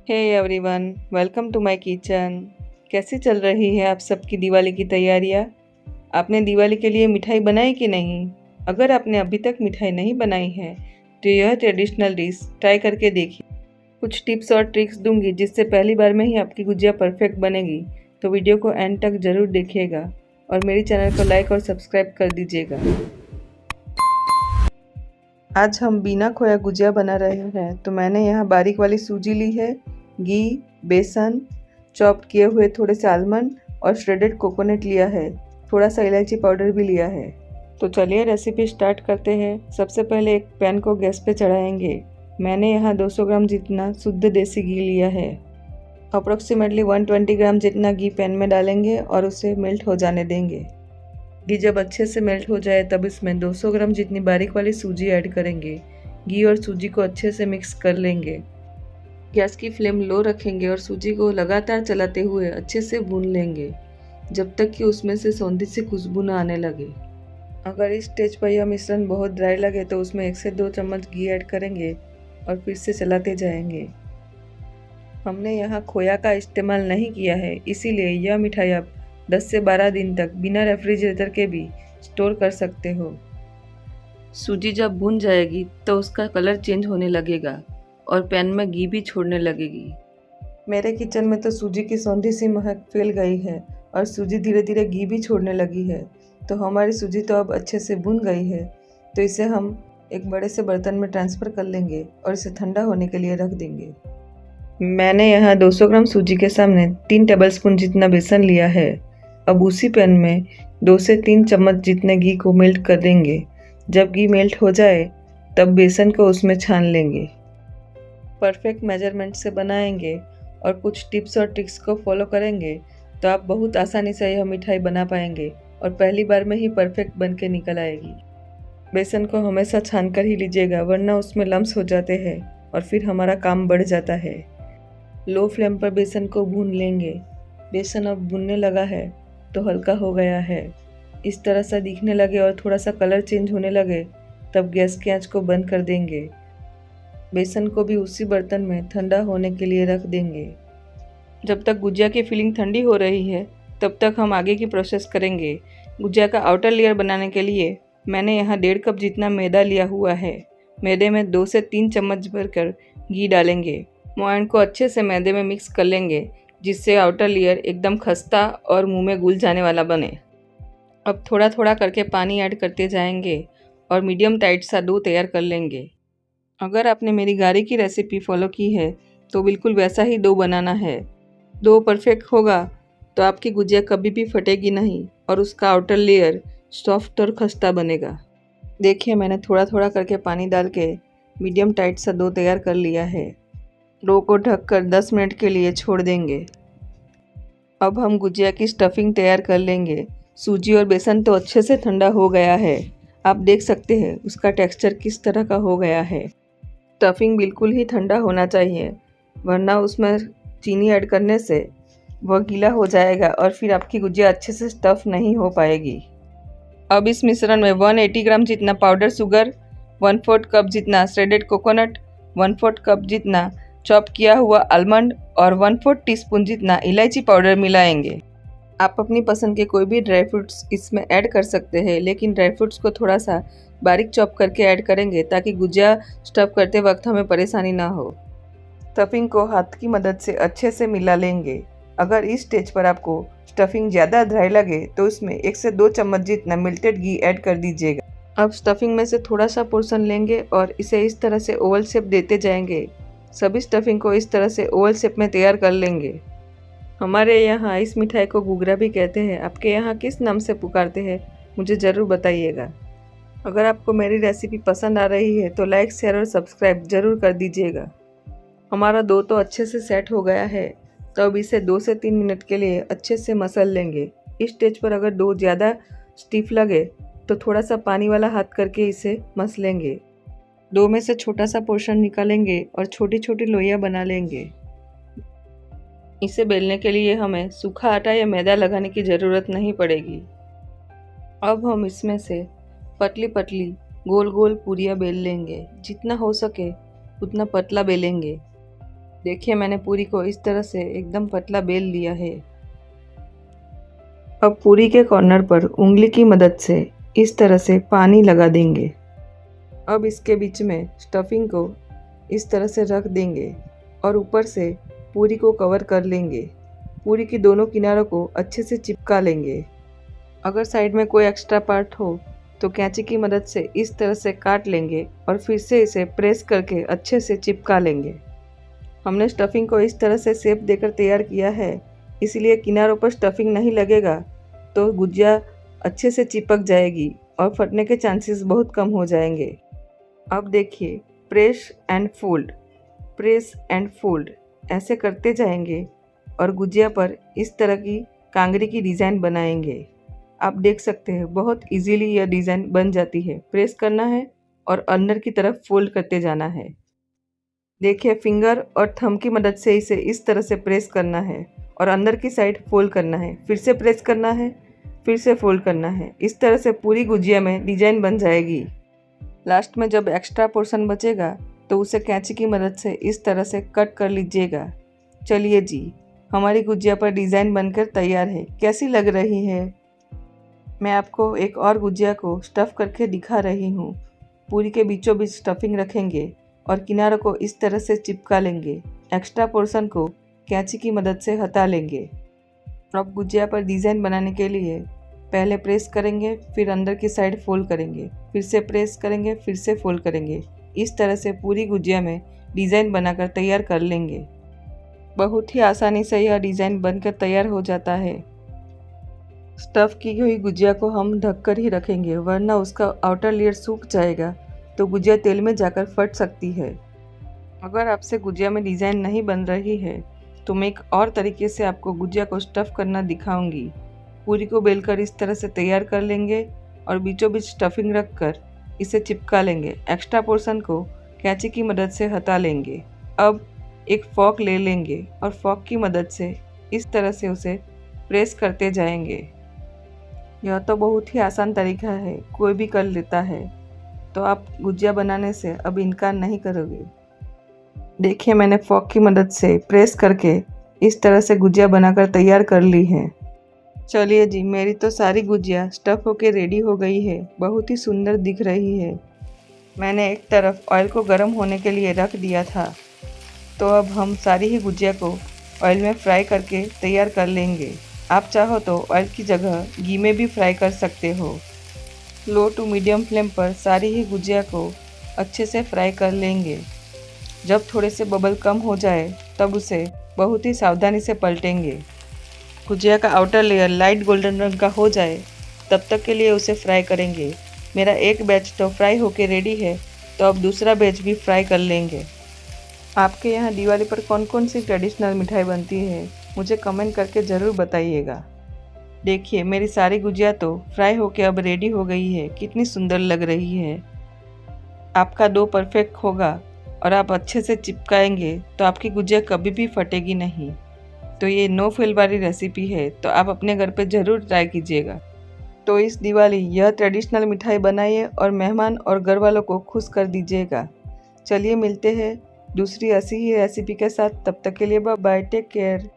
Hey everyone, welcome to my kitchen. कैसी चल रही है आप सबकी दिवाली की तैयारियां? आपने दिवाली के लिए मिठाई बनाई कि नहीं? अगर आपने अभी तक मिठाई नहीं बनाई है तो यह ट्रेडिशनल डिश ट्राई करके देखिए। कुछ टिप्स और ट्रिक्स दूंगी जिससे पहली बार में ही आपकी गुजिया परफेक्ट बनेगी, तो वीडियो को एंड तक ज़रूर देखिएगा और मेरे चैनल को लाइक और सब्सक्राइब कर दीजिएगा। आज हम बिना खोया गुजिया बना रहे हैं, तो मैंने यहाँ बारीक वाली सूजी ली है, घी, बेसन, चॉप किए हुए थोड़े से आलमंड और श्रेडेड कोकोनट लिया है। थोड़ा सा इलायची पाउडर भी लिया है। तो चलिए रेसिपी स्टार्ट करते हैं। सबसे पहले एक पैन को गैस पे चढ़ाएंगे। मैंने यहाँ 200 ग्राम जितना शुद्ध देसी घी लिया है। अप्रोक्सीमेटली 120 ग्राम जितना घी पैन में डालेंगे और उसे मेल्ट हो जाने देंगे। घी जब अच्छे से मेल्ट हो जाए तब इसमें 200 ग्राम जितनी बारीक वाली सूजी ऐड करेंगे। घी और सूजी को अच्छे से मिक्स कर लेंगे। गैस की फ्लेम लो रखेंगे और सूजी को लगातार चलाते हुए अच्छे से भून लेंगे जब तक कि उसमें से सौंधी सी खुशबू न आने लगे। अगर इस स्टेज पर यह मिश्रण बहुत ड्राई लगे तो उसमें 1 से 2 चम्मच घी ऐड करेंगे और फिर से चलाते जाएंगे। हमने यहाँ खोया का इस्तेमाल नहीं किया है, इसीलिए यह मिठाई आप 10 से 12 दिन तक बिना रेफ्रिजरेटर के भी स्टोर कर सकते हो। सूजी जब भून जाएगी तो उसका कलर चेंज होने लगेगा और पैन में घी भी छोड़ने लगेगी। मेरे किचन में तो सूजी की सौंधी सी महक फैल गई है और सूजी धीरे धीरे घी भी छोड़ने लगी है। तो हमारी सूजी तो अब अच्छे से भून गई है, तो इसे हम एक बड़े से बर्तन में ट्रांसफ़र कर लेंगे और इसे ठंडा होने के लिए रख देंगे। मैंने यहाँ 200 ग्राम सूजी के सामने 3 टेबलस्पून जितना बेसन लिया है। अब उसी पैन में 2 से 3 चम्मच जितने घी को मेल्ट कर देंगे। जब घी मेल्ट हो जाए तब बेसन को उसमें छान लेंगे। परफेक्ट मेजरमेंट से बनाएंगे और कुछ टिप्स और ट्रिक्स को फॉलो करेंगे तो आप बहुत आसानी से यह मिठाई बना पाएंगे और पहली बार में ही परफेक्ट बन के निकल आएगी। बेसन को हमेशा छान कर ही लीजिएगा, वरना उसमें लम्स हो जाते हैं और फिर हमारा काम बढ़ जाता है। लो फ्लेम पर बेसन को भून लेंगे। बेसन अब भुनने लगा है तो हल्का हो गया है। इस तरह से दिखने लगे और थोड़ा सा कलर चेंज होने लगे तब गैस की आंच को बंद कर देंगे। बेसन को भी उसी बर्तन में ठंडा होने के लिए रख देंगे। जब तक गुजिया की फिलिंग ठंडी हो रही है तब तक हम आगे की प्रोसेस करेंगे। गुजिया का आउटर लेयर बनाने के लिए मैंने यहाँ 1.5 कप जितना मैदा लिया हुआ है। मैदे में 2 से 3 चम्मच भरकर घी डालेंगे। मोयन को अच्छे से मैदे में मिक्स कर लेंगे जिससे आउटर लेयर एकदम खस्ता और मुंह में घुल जाने वाला बने। अब थोड़ा थोड़ा करके पानी ऐड करते जाएंगे और मीडियम टाइट सा डो तैयार कर लेंगे। अगर आपने मेरी गारी की रेसिपी फॉलो की है तो बिल्कुल वैसा ही डो बनाना है। डो परफेक्ट होगा तो आपकी गुजिया कभी भी फटेगी नहीं और उसका आउटर लेयर सॉफ्ट और खस्ता बनेगा। देखिए, मैंने थोड़ा थोड़ा करके पानी डाल के मीडियम टाइट सा डो तैयार कर लिया है। डो को ढककर 10 मिनट के लिए छोड़ देंगे। अब हम गुजिया की स्टफिंग तैयार कर लेंगे। सूजी और बेसन तो अच्छे से ठंडा हो गया है। आप देख सकते हैं उसका टेक्सचर किस तरह का हो गया है। स्टफिंग बिल्कुल ही ठंडा होना चाहिए, वरना उसमें चीनी ऐड करने से वह गीला हो जाएगा और फिर आपकी गुजिया अच्छे से स्टफ़ नहीं हो पाएगी। अब इस मिश्रण में 180 ग्राम जितना पाउडर शुगर, 1/4 कप जितना श्रेडेड कोकोनट, 1/4 कप जितना चॉप किया हुआ आलमंड और 1/4 टीस्पून जितना इलायची पाउडर मिलाएंगे। आप अपनी पसंद के कोई भी ड्राई फ्रूट्स इसमें ऐड कर सकते हैं, लेकिन ड्राई फ्रूट्स को थोड़ा सा बारीक चॉप करके ऐड करेंगे ताकि गुजिया स्टफ़ करते वक्त हमें परेशानी ना हो। स्टफिंग को हाथ की मदद से अच्छे से मिला लेंगे। अगर इस स्टेज पर आपको स्टफिंग ज़्यादा ड्राई लगे तो उसमें 1 से 2 चम्मच जितना मेल्टेड घी ऐड कर दीजिएगा। अब स्टफिंग में से थोड़ा सा पोर्शन लेंगे और इसे इस तरह से ओवल शेप देते जाएंगे। सभी स्टफिंग को इस तरह से ओवल शेप में तैयार कर लेंगे। हमारे यहाँ इस मिठाई को घूघरा भी कहते हैं। आपके यहाँ किस नाम से पुकारते हैं मुझे ज़रूर बताइएगा। अगर आपको मेरी रेसिपी पसंद आ रही है तो लाइक, शेयर और सब्सक्राइब ज़रूर कर दीजिएगा। हमारा डो तो अच्छे से सेट हो गया है, तो अब इसे 2 से 3 मिनट के लिए अच्छे से मसल लेंगे। इस स्टेज पर अगर डो ज़्यादा स्टिफ लगे तो थोड़ा सा पानी वाला हाथ करके इसे मस लेंगे। डो में से छोटा सा पोर्शन निकालेंगे और छोटी छोटी लोइयाँ बना लेंगे। इसे बेलने के लिए हमें सूखा आटा या मैदा लगाने की ज़रूरत नहीं पड़ेगी। अब हम इसमें से पतली पतली गोल गोल पूरियाँ बेल लेंगे। जितना हो सके उतना पतला बेलेंगे। देखिए मैंने पूरी को इस तरह से एकदम पतला बेल लिया है। अब पूरी के कॉर्नर पर उंगली की मदद से इस तरह से पानी लगा देंगे। अब इसके बीच में स्टफिंग को इस तरह से रख देंगे और ऊपर से पूरी को कवर कर लेंगे। पूरी की दोनों किनारों को अच्छे से चिपका लेंगे। अगर साइड में कोई एक्स्ट्रा पार्ट हो तो कैंची की मदद से इस तरह से काट लेंगे और फिर से इसे प्रेस करके अच्छे से चिपका लेंगे। हमने स्टफिंग को इस तरह से शेप देकर तैयार किया है, इसलिए किनारों पर स्टफिंग नहीं लगेगा तो गुजिया अच्छे से चिपक जाएगी और फटने के चांसेस बहुत कम हो जाएंगे। अब देखिए प्रेस एंड फोल्ड ऐसे करते जाएंगे और गुजिया पर इस तरह की कांगरी की डिज़ाइन बनाएंगे। आप देख सकते हैं बहुत इजीली यह डिज़ाइन बन जाती है। प्रेस करना है और अंदर की तरफ फोल्ड करते जाना है। देखिए फिंगर और थंब की मदद से इसे इस तरह से प्रेस करना है और अंदर की साइड फोल्ड करना है, फिर से प्रेस करना है, फिर से फोल्ड करना है। इस तरह से पूरी गुजिया में डिज़ाइन बन जाएगी। लास्ट में जब एक्स्ट्रा पोर्शन बचेगा तो उसे कैंची की मदद से इस तरह से कट कर लीजिएगा। चलिए जी, हमारी गुजिया पर डिज़ाइन बनकर तैयार है। कैसी लग रही है? मैं आपको एक और गुजिया को स्टफ़ करके दिखा रही हूँ। पूरी के बीचों बीच स्टफिंग रखेंगे और किनारों को इस तरह से चिपका लेंगे। एक्स्ट्रा पोर्शन को कैंची की मदद से हटा लेंगे। अब गुजिया पर डिज़ाइन बनाने के लिए पहले प्रेस करेंगे, फिर अंदर की साइड फोल्ड करेंगे, फिर से प्रेस करेंगे, फिर से फोल्ड करेंगे। इस तरह से पूरी गुजिया में डिज़ाइन बनाकर तैयार कर लेंगे। बहुत ही आसानी से यह डिज़ाइन बनकर तैयार हो जाता है। स्टफ़ की हुई गुजिया को हम ढककर ही रखेंगे, वरना उसका आउटर लेयर सूख जाएगा तो गुजिया तेल में जाकर फट सकती है। अगर आपसे गुजिया में डिज़ाइन नहीं बन रही है तो मैं एक और तरीके से आपको गुजिया को स्टफ़ करना दिखाऊंगी। पूरी को बेलकर इस तरह से तैयार कर लेंगे और बीचों बीच स्टफिंग रख कर इसे चिपका लेंगे। एक्स्ट्रा पोर्शन को कैंची की मदद से हटा लेंगे। अब एक फॉक ले लेंगे और फॉक की मदद से इस तरह से उसे प्रेस करते जाएंगे। यह तो बहुत ही आसान तरीका है, कोई भी कर लेता है, तो आप गुजिया बनाने से अब इनकार नहीं करोगे। देखिए मैंने फॉक की मदद से प्रेस करके इस तरह से गुजिया बनाकर तैयार कर ली है। चलिए जी, मेरी तो सारी गुजिया स्टफ़ होके रेडी हो गई है। बहुत ही सुंदर दिख रही है। मैंने एक तरफ ऑयल को गर्म होने के लिए रख दिया था, तो अब हम सारी ही गुजिया को ऑयल में फ्राई करके तैयार कर लेंगे। आप चाहो तो ऑयल की जगह घी में भी फ्राई कर सकते हो। लो टू मीडियम फ्लेम पर सारी ही गुजिया को अच्छे से फ्राई कर लेंगे। जब थोड़े से बबल कम हो जाए तब उसे बहुत ही सावधानी से पलटेंगे। गुजिया का आउटर लेयर लाइट गोल्डन रंग का हो जाए तब तक के लिए उसे फ्राई करेंगे। मेरा एक बैच तो फ्राई होके रेडी है, तो अब दूसरा बैच भी फ्राई कर लेंगे। आपके यहाँ दिवाली पर कौन कौन सी ट्रेडिशनल मिठाई बनती है, मुझे कमेंट करके ज़रूर बताइएगा। देखिए मेरी सारी गुजिया तो फ्राई होके अब रेडी हो गई है। कितनी सुंदर लग रही है। आपका डो परफेक्ट होगा और आप अच्छे से चिपकाएंगे तो आपकी गुजिया कभी भी फटेगी नहीं। तो ये नो फेल वाली रेसिपी है, तो आप अपने घर पे ज़रूर ट्राई कीजिएगा। तो इस दिवाली यह ट्रेडिशनल मिठाई बनाइए और मेहमान और घर वालों को खुश कर दीजिएगा। चलिए मिलते हैं दूसरी ऐसी ही रेसिपी के साथ। तब तक के लिए बाय बाय, टेक केयर।